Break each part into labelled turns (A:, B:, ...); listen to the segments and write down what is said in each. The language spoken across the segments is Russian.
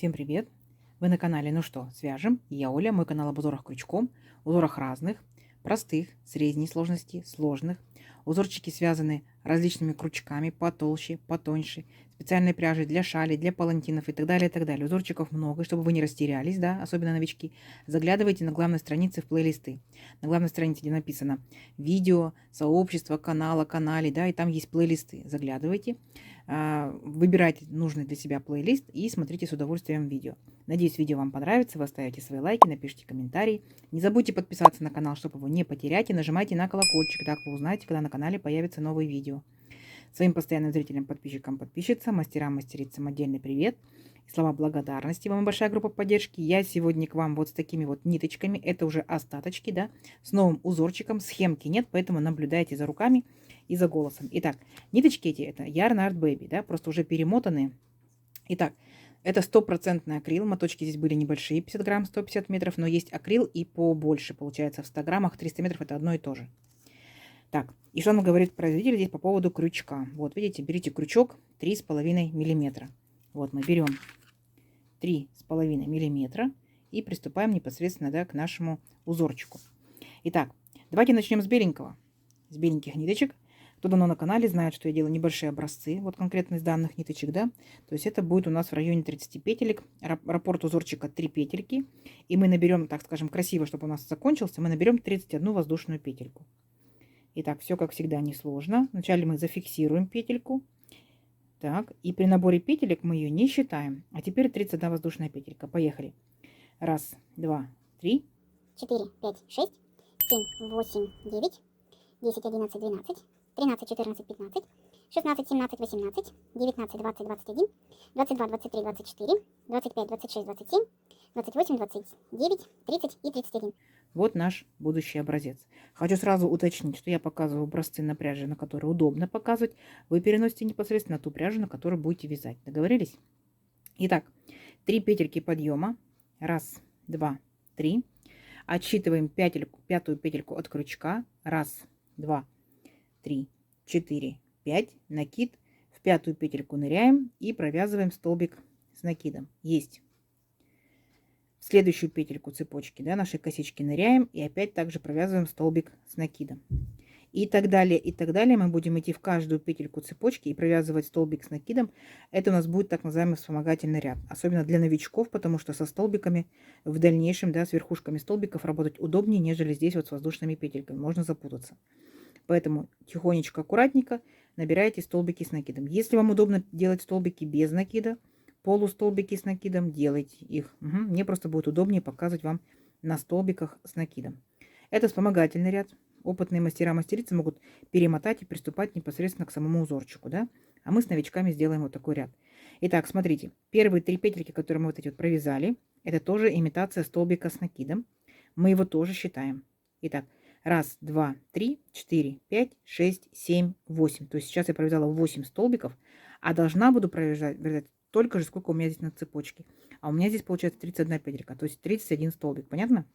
A: Всем привет! Вы на канале Ну что, свяжем? Я Оля, мой канал об узорах крючком, узорах разных, простых, средней сложности, сложных. Узорчики связаны различными крючками, потолще, потоньше, специальной пряжей для шалей, для палантинов и так далее, и так далее. Узорчиков много, чтобы вы не растерялись, да, особенно новички. Заглядывайте на главной странице в плейлисты. На главной странице, где написано видео, сообщество, канала, канале, да, и там есть плейлисты. Заглядывайте. Выбирайте нужный для себя плейлист и смотрите с удовольствием видео. Надеюсь, видео вам понравится. Вы оставите свои лайки, напишите комментарии. Не забудьте подписаться на канал, чтобы его не потерять. И нажимайте на колокольчик, так вы узнаете, когда на канале появятся новые видео. Своим постоянным зрителям, подписчикам, подписчицам, мастерам, мастерицам отдельный привет. И слова благодарности. Вам большая группа поддержки. Я сегодня к вам вот с такими вот ниточками. Это уже остаточки, да, с новым узорчиком. Схемки нет, поэтому наблюдайте за руками и за голосом. Итак, ниточки эти, это Yarn Art Baby, да, просто уже перемотанные. Итак, это 100% акрил. Моточки здесь были небольшие, 50 грамм, 150 метров, но есть акрил и побольше, получается, в 100 граммах 300 метров это одно и то же. Так, и что нам говорит производитель здесь по поводу крючка? Вот, видите, берите крючок 3,5 миллиметра. Вот мы берем 3,5 миллиметра и приступаем непосредственно, да, к нашему узорчику. Итак, давайте начнем с беленького, с беленьких ниточек. Кто давно на канале знает, что я делаю небольшие образцы, вот конкретно из данных ниточек, да. То есть это будет у нас в районе 30 петелек, раппорт узорчика 3 петельки. И мы наберем, так скажем, красиво, чтобы у нас закончился, мы наберем 31 воздушную петельку. Итак, все как всегда несложно. Вначале мы зафиксируем петельку. Так, и при наборе петелек мы ее не считаем. А теперь 31 воздушная петелька. Поехали. Раз, два, три.
B: 4, 5, 6, 7, 8, 9, 10, 11, 12, 13, 14, 15, 16, 17, 18, 19, 20, 21, 22, 23, 24, 25, 26, 27, 28, 29, 30 и 31.
A: Вот наш будущий образец. Хочу сразу уточнить, что я показываю образцы на пряже, на которой удобно показывать. Вы переносите непосредственно ту пряжу, на которую будете вязать. Договорились? Итак, 3 петельки подъема. Раз, два, три. Отсчитываем пятую петельку от крючка. Раз, два, три, 4, 5. Накид. В пятую петельку ныряем и провязываем столбик с накидом. Есть. В следующую петельку цепочки, да, нашей косички ныряем и опять также провязываем столбик с накидом. И так далее, и так далее. Мы будем идти в каждую петельку цепочки и провязывать столбик с накидом. Это у нас будет так называемый вспомогательный ряд. Особенно для новичков, потому что со столбиками в дальнейшем, да, с верхушками столбиков работать удобнее, нежели здесь вот с воздушными петельками. Можно запутаться. Поэтому тихонечко, аккуратненько набираете столбики с накидом. Если вам удобно делать столбики без накида, полустолбики с накидом, делайте их. Мне просто будет удобнее показывать вам на столбиках с накидом. Это вспомогательный ряд. Опытные мастера-мастерицы могут перемотать и приступать непосредственно к самому узорчику, да? А мы с новичками сделаем вот такой ряд. Итак, смотрите, первые 3 петельки, которые мы вот эти вот провязали, это тоже имитация столбика с накидом. Мы его тоже считаем. Итак, раз, два, три, 4, 5, 6, 7, 8. То есть сейчас я провязала 8 столбиков, а должна буду провязать только же, сколько у меня здесь на цепочке. А у меня здесь получается 31 петелька, то есть 31 столбик. Понятно?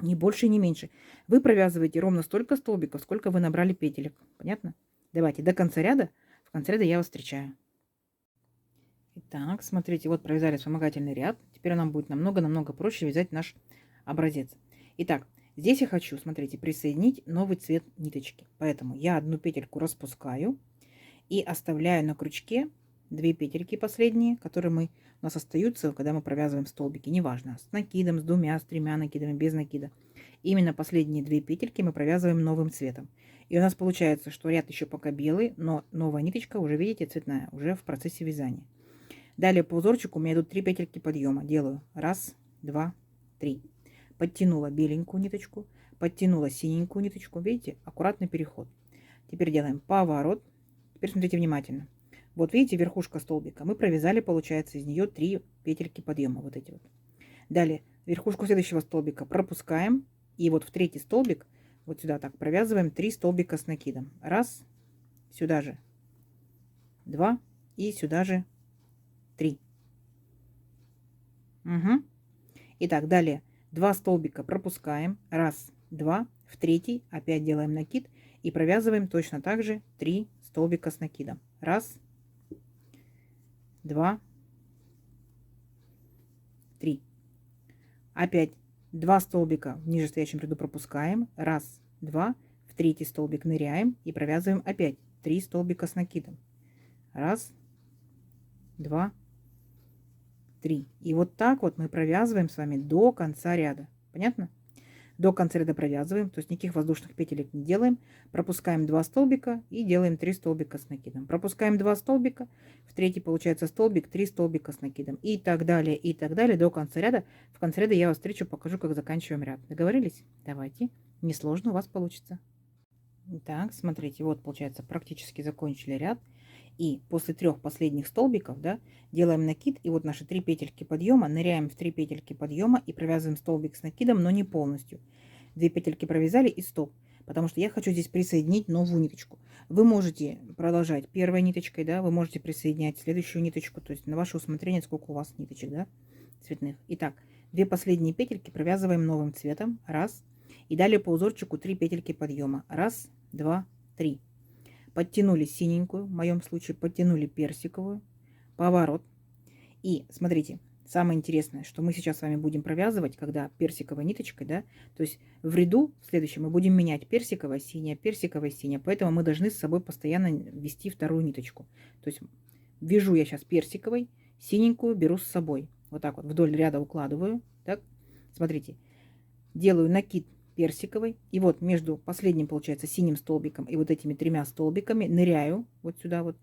A: Ни больше, ни меньше. Вы провязываете ровно столько столбиков, сколько вы набрали петелек. Понятно? Давайте до конца ряда. В конце ряда я вас встречаю. Итак, смотрите, вот провязали вспомогательный ряд. Теперь нам будет намного-намного проще вязать наш образец. Итак, здесь я хочу, смотрите, присоединить новый цвет ниточки. Поэтому я одну петельку распускаю и оставляю на крючке 2 петельки последние, которые у нас остаются, когда мы провязываем столбики. Неважно, с накидом, с двумя, с тремя накидами, без накида. Именно последние 2 петельки мы провязываем новым цветом. И у нас получается, что ряд еще пока белый, но новая ниточка уже, видите, цветная, уже в процессе вязания. Далее по узорчику у меня идут 3 петельки подъема. Делаю раз, два, три. Подтянула беленькую ниточку, подтянула синенькую ниточку. Видите, аккуратный переход. Теперь делаем поворот. Теперь смотрите внимательно. Вот видите, верхушка столбика. Мы провязали, получается, из нее 3 петельки подъема. Вот эти вот. Далее верхушку следующего столбика пропускаем. И вот в третий столбик, вот сюда так, провязываем 3 столбика с накидом. Раз, сюда же 2 и сюда же 3. Угу. Итак, далее 2 столбика пропускаем. Раз, два. В третий опять делаем накид и провязываем точно так же 3 столбика с накидом. Раз, два, 3. Опять 2 столбика в нижестоящем ряду пропускаем. Раз, два. В третий столбик ныряем и провязываем опять 3 столбика с накидом. Раз, два, 3. И вот так вот мы провязываем с вами до конца ряда. Понятно? До конца ряда провязываем, то есть никаких воздушных петелек не делаем. Пропускаем 2 столбика и делаем 3 столбика с накидом. Пропускаем 2 столбика, в третий получается столбик, 3 столбика с накидом. И так далее до конца ряда. В конце ряда я вас встречу, покажу, как заканчиваем ряд. Договорились? Давайте. Несложно у вас получится. Так, смотрите, вот получается практически закончили ряд. И после 3 последних столбиков, да, делаем накид, и вот наши 3 петельки подъема, ныряем в 3 петельки подъема и провязываем столбик с накидом, но не полностью. 2 петельки провязали и стоп, потому что я хочу здесь присоединить новую ниточку. Вы можете продолжать первой ниточкой, да, вы можете присоединять следующую ниточку, то есть на ваше усмотрение, сколько у вас ниточек, да, цветных. Итак, 2 последние петельки провязываем новым цветом, раз, и далее по узорчику 3 петельки подъема, раз, два, 3. Подтянули синенькую, в моем случае подтянули персиковую, поворот. И смотрите, самое интересное, что мы сейчас с вами будем провязывать, когда персиковой ниточкой, да, то есть в ряду в следующем мы будем менять персиковая, синяя, поэтому мы должны с собой постоянно ввести вторую ниточку. То есть вяжу я сейчас персиковой, синенькую беру с собой. Вот так вот вдоль ряда укладываю, так, смотрите, делаю накид персиковой. И вот между последним, получается, синим столбиком и вот этими 3 столбиками ныряю вот сюда вот.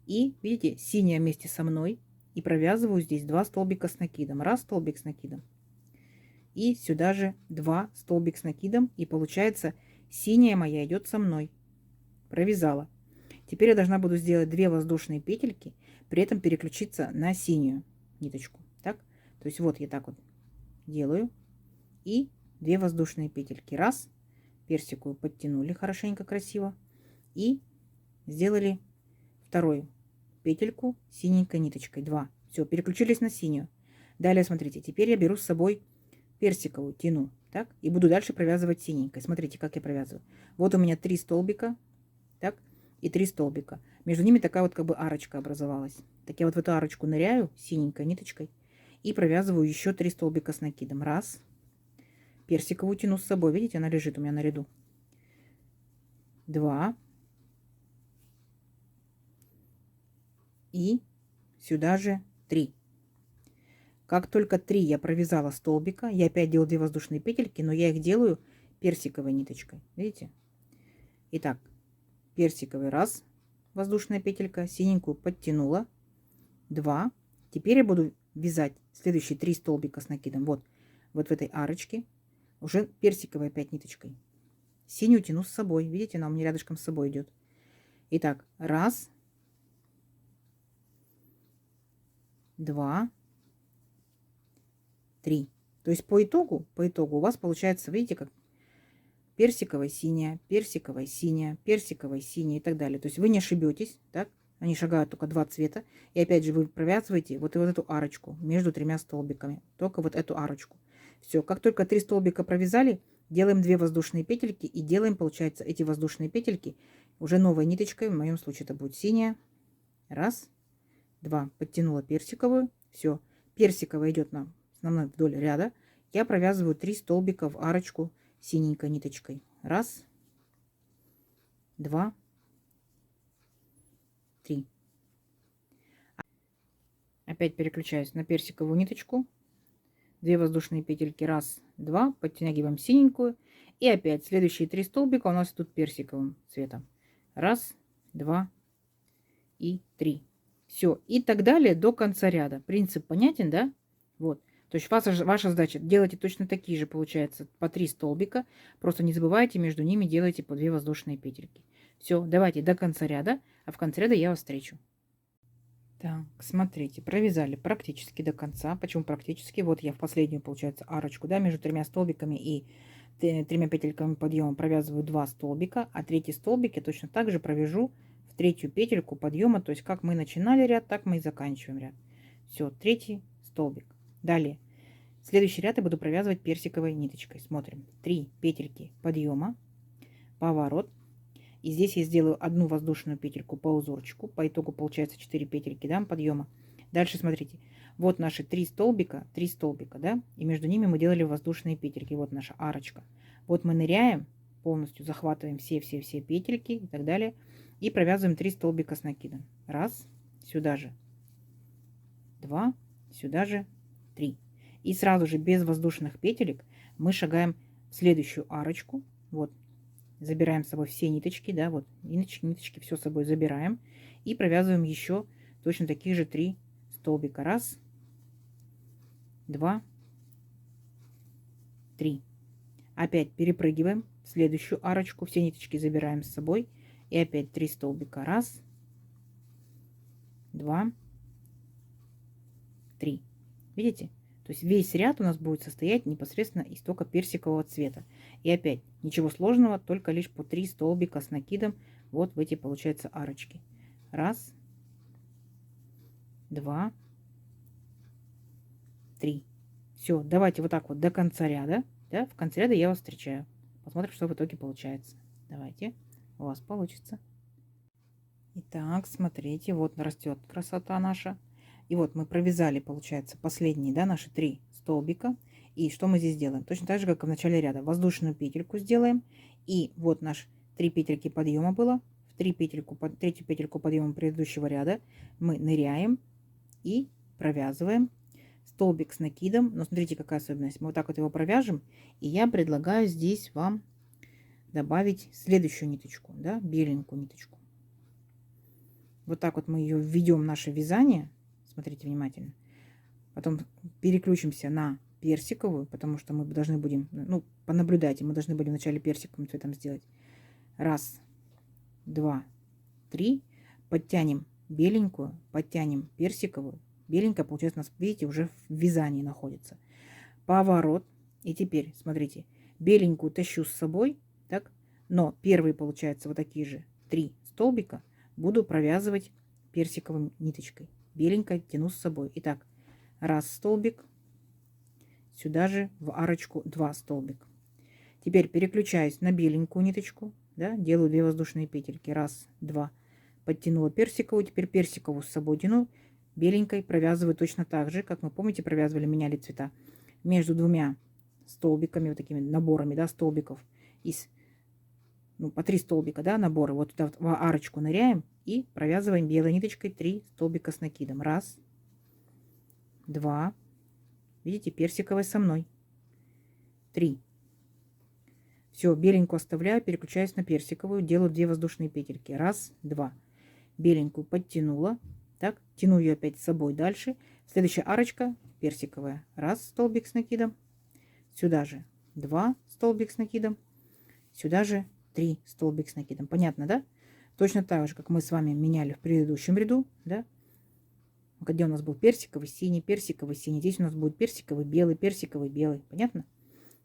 A: И, видите, синяя вместе со мной. И провязываю здесь 2 столбика с накидом. Раз столбик с накидом. И сюда же 2 столбик с накидом. И получается, синяя моя идет со мной. Провязала. Теперь я должна буду сделать 2 воздушные петельки, при этом переключиться на синюю ниточку. Так? То есть вот я так вот делаю. И 2 воздушные петельки. Раз, персиковую подтянули хорошенько, красиво. И сделали вторую петельку синенькой ниточкой. 2. Все, переключились на синюю. Далее, смотрите, теперь я беру с собой персиковую, тяну. Так, и буду дальше провязывать синенькой. Смотрите, как я провязываю. Вот у меня 3 столбика. Так, и 3 столбика. Между ними такая вот как бы арочка образовалась. Так я вот в эту арочку ныряю синенькой ниточкой и провязываю еще 3 столбика с накидом. Раз. Персиковую тяну с собой. Видите, она лежит у меня на ряду. 2. И сюда же 3. Как только 3 я провязала столбика, я опять делаю 2 воздушные петельки, но я их делаю персиковой ниточкой. Видите? Итак, персиковый раз, воздушная петелька, синенькую подтянула, 2. Теперь я буду вязать следующие 3 столбика с накидом. Вот в этой арочке. Уже персиковой опять ниточкой. Синюю тяну с собой. Видите, она у меня рядышком с собой идет. Итак, раз, 2, 3. То есть по итогу у вас получается, видите, как персиковая, синяя, персиковая, синяя, персиковая, синяя и так далее. То есть вы не ошибетесь, так? Они шагают только 2 цвета. И опять же вы провязываете вот эту арочку между 3 столбиками. Только вот эту арочку. Все, как только 3 столбика провязали, делаем 2 воздушные петельки и делаем, получается, эти воздушные петельки уже новой ниточкой. В моем случае это будет синяя. Раз, 2. Подтянула персиковую. Все, персиковая идет на основной вдоль ряда. Я провязываю 3 столбика в арочку синенькой ниточкой. Раз, 2, 3. Опять переключаюсь на персиковую ниточку. 2 воздушные петельки. Раз, 2. Подтягиваем синенькую. И опять следующие 3 столбика у нас идут персиковым цветом. Раз, 2 и 3. Все. И так далее до конца ряда. Принцип понятен, да? Вот. То есть ваша задача делайте точно такие же, получается, по 3 столбика. Просто не забывайте, между ними делайте по 2 воздушные петельки. Все, давайте до конца ряда, а в конце ряда я вас встречу. Так, смотрите, провязали практически до конца. Почему практически? Вот я в последнюю, получается, арочку, да, между 3 столбиками и 3 петельками подъема провязываю 2 столбика, а третий столбик я точно так же провяжу в третью петельку подъема. То есть как мы начинали ряд, так мы и заканчиваем ряд. Все, третий столбик. Далее, следующий ряд я буду провязывать персиковой ниточкой. Смотрим, 3 петельки подъема, поворот. И здесь я сделаю одну воздушную петельку по узорчику. По итогу получается 4 петельки, да, подъема. Дальше смотрите. Вот наши 3 столбика, да, и между ними мы делали воздушные петельки. Вот наша арочка. Вот мы ныряем, полностью захватываем все петельки и так далее, и провязываем 3 столбика с накидом. Раз, сюда же 2, сюда же 3. И сразу же без воздушных петелек мы шагаем в следующую арочку. Вот, забираем с собой все ниточки, да, вот ниточки все с собой забираем и провязываем еще точно такие же 3 столбика. Раз, 2, 3. Опять перепрыгиваем в следующую арочку, все ниточки забираем с собой и опять 3 столбика. Раз, 2, 3. Видите? То есть весь ряд у нас будет состоять непосредственно из только персикового цвета. И опять ничего сложного, только лишь по 3 столбика с накидом вот в эти, получается, арочки. Раз, 2, 3. Все, давайте вот так вот до конца ряда. Да? В конце ряда я вас встречаю. Посмотрим, что в итоге получается. Давайте, у вас получится. Итак, смотрите, вот растет красота наша. И вот мы провязали, получается, последние, да, наши 3 столбика. И что мы здесь делаем? Точно так же, как и в начале ряда. Воздушную петельку сделаем. И вот наш 3 петельки подъема было. В 3 петельку подъема предыдущего ряда мы ныряем и провязываем столбик с накидом. Но смотрите, какая особенность. Мы вот так вот его провяжем. И я предлагаю здесь вам добавить следующую ниточку, да, беленькую ниточку. Вот так вот мы ее введем в наше вязание. Смотрите внимательно. Потом переключимся на персиковую, потому что мы должны будем, ну, понаблюдайте, мы должны будем вначале персиковым цветом сделать. Раз, 2, 3. Подтянем беленькую, подтянем персиковую. Беленькая, получается, у нас, видите, уже в вязании находится. Поворот. И теперь, смотрите, беленькую тащу с собой, так, но первые, получается, вот такие же 3 столбика буду провязывать персиковой ниточкой. Беленькой тяну с собой. Итак, раз столбик, сюда же в арочку 2 столбика. Теперь переключаюсь на беленькую ниточку, да, делаю 2 воздушные петельки. Раз, 2. Подтянула персиковую, теперь персиковую с собой тяну. Беленькой провязываю точно так же, как мы, помните, провязывали, меняли цвета. Между 2 столбиками, вот такими наборами, да, столбиков из, ну, по 3 столбика, да, наборы. Вот туда в арочку ныряем и провязываем белой ниточкой 3 столбика с накидом. Раз, 2. Видите, персиковая со мной. 3. Все, беленькую оставляю, переключаюсь на персиковую, делаю 2 воздушные петельки. Раз, 2. Беленькую подтянула. Так, тяну ее опять с собой дальше. Следующая арочка персиковая. Раз, столбик с накидом. Сюда же 2 столбик с накидом. Сюда же 3 столбик с накидом. Понятно, да? Точно так же, как мы с вами меняли в предыдущем ряду, да? Где у нас был персиковый, синий, персиковый, синий. Здесь у нас будет персиковый, белый, персиковый, белый. Понятно?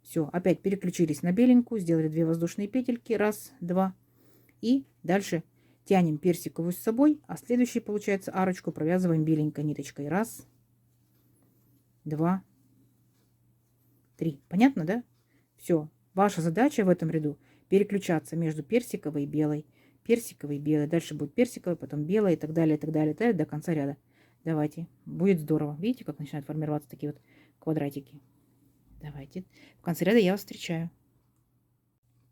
A: Все, опять переключились на беленькую, сделали 2 воздушные петельки. Раз, 2. И дальше тянем персиковую с собой, а следующий, получается, арочку провязываем беленькой ниточкой. Раз, 2, 3. Понятно, да? Все. Ваша задача в этом ряду переключаться между персиковой и белой. Персиковой и белой. Дальше будет персиковая, потом белая и так далее, и так далее, и так далее, до конца ряда. Давайте. Будет здорово. Видите, как начинают формироваться такие вот квадратики? Давайте. В конце ряда я вас встречаю.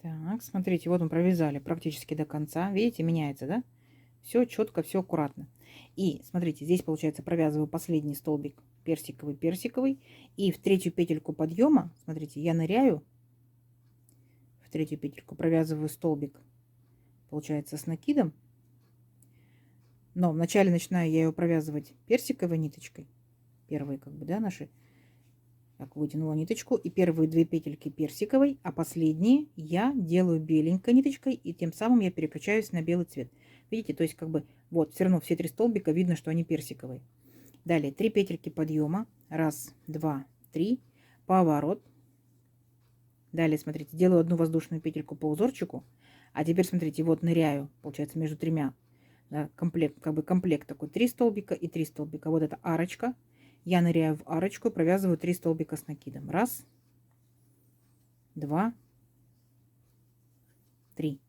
A: Так, смотрите, вот мы провязали практически до конца. Видите, меняется, да? Все четко, все аккуратно. И смотрите, здесь, получается, провязываю последний столбик персиковый, персиковый. И в 3 петельку подъема, смотрите, я ныряю. В 3 петельку провязываю столбик, получается, с накидом. Но вначале начинаю я его провязывать персиковой ниточкой. Первые, как бы, да, наши. Так, вытянула ниточку. И первые 2 петельки персиковой, а последние я делаю беленькой ниточкой. И тем самым я переключаюсь на белый цвет. Видите, то есть, как бы, вот, все равно все 3 столбика видно, что они персиковые. Далее 3 петельки подъема. Раз, 2, 3. Поворот. Далее, смотрите, делаю 1 воздушную петельку по узорчику. А теперь, смотрите, вот ныряю, получается, между 3, да, комплект, как бы комплект такой, 3 столбика и 3 столбика. Вот эта арочка. Я ныряю в арочку, провязываю 3 столбика с накидом. Раз, 2, 3.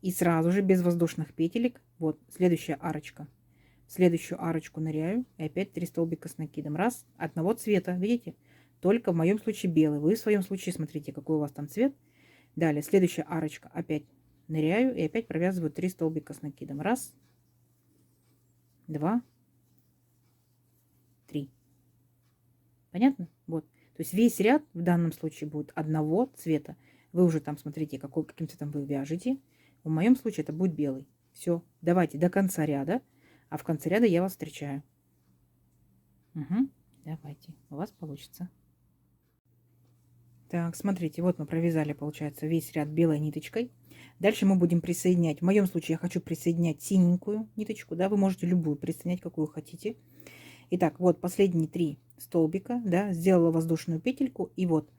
A: И сразу же без воздушных петелек, вот следующая арочка. В следующую арочку ныряю, и опять 3 столбика с накидом. Раз, одного цвета, видите? Только в моем случае белый. Вы в своем случае смотрите, какой у вас там цвет. Далее, следующая арочка, опять ныряю и опять провязываю 3 столбика с накидом. Раз, два, три. Понятно? Вот. То есть весь ряд в данном случае будет одного цвета. Вы уже там смотрите, каким цветом вы вяжете. В моем случае это будет белый. Все, давайте до конца ряда, а в конце ряда я вас встречаю. Угу. Давайте, у вас получится. Так, смотрите, вот мы провязали, получается, весь ряд белой ниточкой. Дальше мы будем присоединять. В моем случае я хочу присоединять синенькую ниточку, да, вы можете любую присоединять, какую хотите. Итак, вот последние 3 столбика, да, сделала воздушную петельку, и вот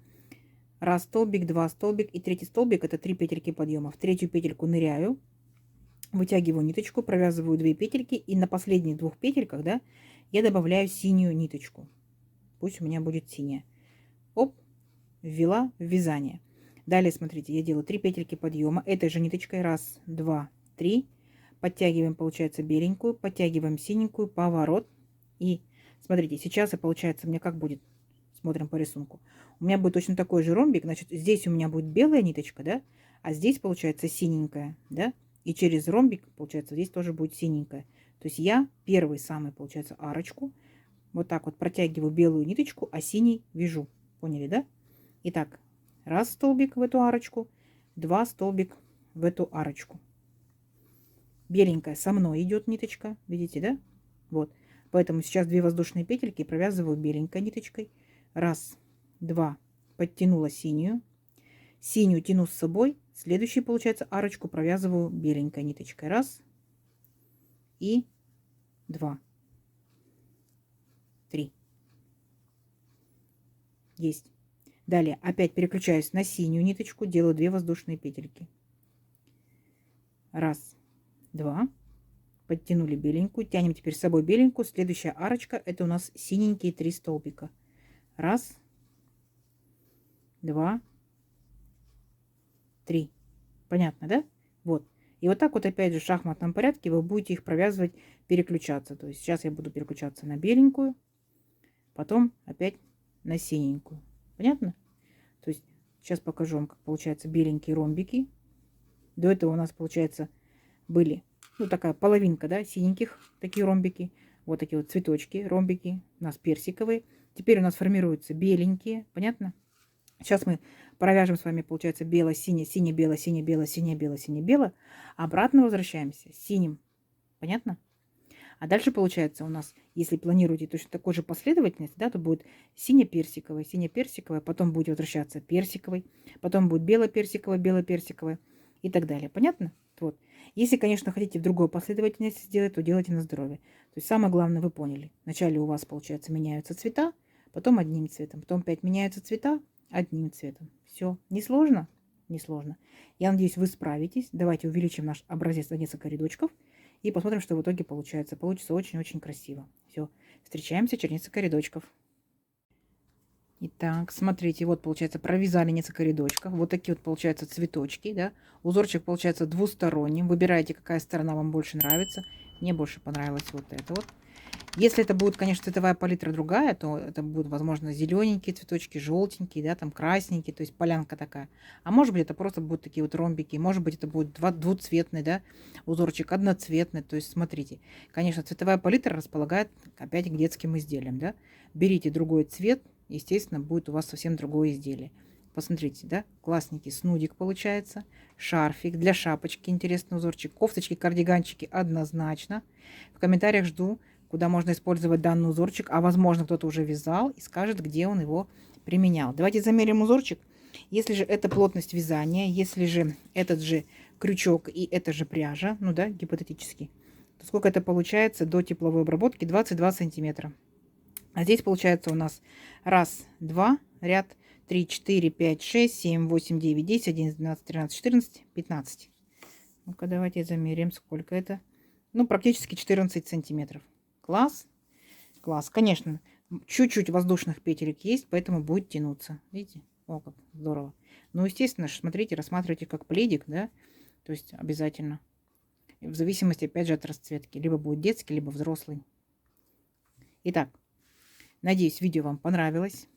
A: раз столбик, 2 столбик и 3 столбик, это 3 петельки подъема. В 3-ю петельку ныряю, вытягиваю ниточку, провязываю 2 петельки, и на последних 2 петельках, да, я добавляю синюю ниточку. Пусть у меня будет синяя. Оп, ввела в вязание. Далее, смотрите, я делаю 3 петельки подъема этой же ниточкой. Раз, два, три. Подтягиваем, получается, беленькую, подтягиваем синенькую, поворот. И смотрите, сейчас, и получается, у меня как будет? Смотрим по рисунку. У меня будет точно такой же ромбик. Значит, здесь у меня будет белая ниточка, да? А здесь, получается, синенькая, да? И через ромбик, получается, здесь тоже будет синенькая. То есть я первый самый, получается, арочку вот так вот протягиваю белую ниточку, а синий вяжу. Поняли, да? Итак, раз столбик в эту арочку, 2 столбик в эту арочку. Беленькая со мной идет ниточка, видите, да? Вот. Поэтому сейчас 2 воздушные петельки провязываю беленькой ниточкой. Раз, два, подтянула синюю. Синюю тяну с собой. Следующую, получается, арочку провязываю беленькой ниточкой. Раз и 2, 3. Есть. Далее опять переключаюсь на синюю ниточку, делаю 2 воздушные петельки. Раз, два. Подтянули беленькую, тянем теперь с собой беленькую. Следующая арочка, это у нас синенькие 3 столбика. Раз, два, 3. Понятно, да? Вот. И вот так вот опять же в шахматном порядке вы будете их провязывать, переключаться. То есть сейчас я буду переключаться на беленькую, потом опять на синенькую. Понятно? То есть сейчас покажу вам, как получаются беленькие ромбики. До этого у нас, получается, были, ну, такая половинка, да, синеньких, такие ромбики. Вот такие вот цветочки, ромбики. У нас персиковые. Теперь у нас формируются беленькие. Понятно? Сейчас мы провяжем с вами, получается, бело-сине, сине-бело, сине-бело, сине-бело, сине-бело. Обратно возвращаемся с синим. Понятно? А дальше получается у нас, если планируете точно такой же последовательность, да, то будет сине-персиковая, потом будет возвращаться персиковый, потом будет бело-персиковая, бело-персиковая и так далее. Понятно? Вот. Если, конечно, хотите в другой последовательности сделать, то делайте на здоровье. То есть самое главное, вы поняли. Вначале у вас, получается, меняются цвета, потом одним цветом, потом опять меняются цвета одним цветом. Все. Несложно? Несложно. Я надеюсь, вы справитесь. Давайте увеличим наш образец на несколько рядочков. И посмотрим, что в итоге получается. Получится очень-очень красиво. Все. Встречаемся через несколько рядочков. Итак, смотрите, вот получается провязали несколько рядочков. Вот такие вот получаются цветочки, да. Узорчик получается двусторонним. Выбирайте, какая сторона вам больше нравится. Мне больше понравилось вот это вот. Если это будет, конечно, цветовая палитра другая, то это будут, возможно, зелененькие цветочки, желтенькие, да, там красненькие, то есть полянка такая. А может быть, это просто будут такие вот ромбики, может быть, это будет двуцветный, да, узорчик, одноцветный. То есть, смотрите, конечно, цветовая палитра располагает опять к детским изделиям, да. Берите другой цвет, естественно, будет у вас совсем другое изделие. Посмотрите, да, классненький снудик получается, шарфик для шапочки, интересный узорчик, кофточки, кардиганчики однозначно. В комментариях жду, куда можно использовать данный узорчик, а возможно кто-то уже вязал и скажет, где он его применял. Давайте замерим узорчик. Если же это плотность вязания, если же этот же крючок и эта же пряжа, ну да, гипотетически, то сколько это получается до тепловой обработки? 22 сантиметра. А здесь получается у нас раз, два, ряд, 3, 4, 5, 6, 7, 8, 9, 10, 11, 12, 13, 14, 15. Ну-ка, давайте замерим, сколько это. Ну, практически 14 сантиметров. Класс. Класс. Конечно, чуть-чуть воздушных петелек есть, поэтому будет тянуться. Видите? О, как здорово. Ну, естественно, смотрите, рассматривайте как пледик, да? То есть обязательно. В зависимости, опять же, от расцветки. Либо будет детский, либо взрослый. Итак, надеюсь, видео вам понравилось.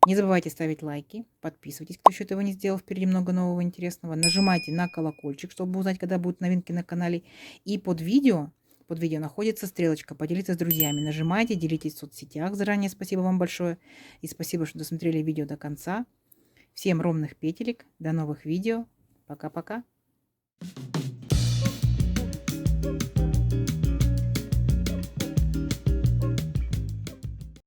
A: Не забывайте ставить лайки, подписывайтесь, кто еще этого не сделал. Впереди много нового интересного. Нажимайте на колокольчик, чтобы узнать, когда будут новинки на канале. И под видео находится стрелочка «Поделиться с друзьями». Нажимайте, делитесь в соцсетях. Заранее спасибо вам большое. И спасибо, что досмотрели видео до конца. Всем ровных петелек. До новых видео. Пока-пока.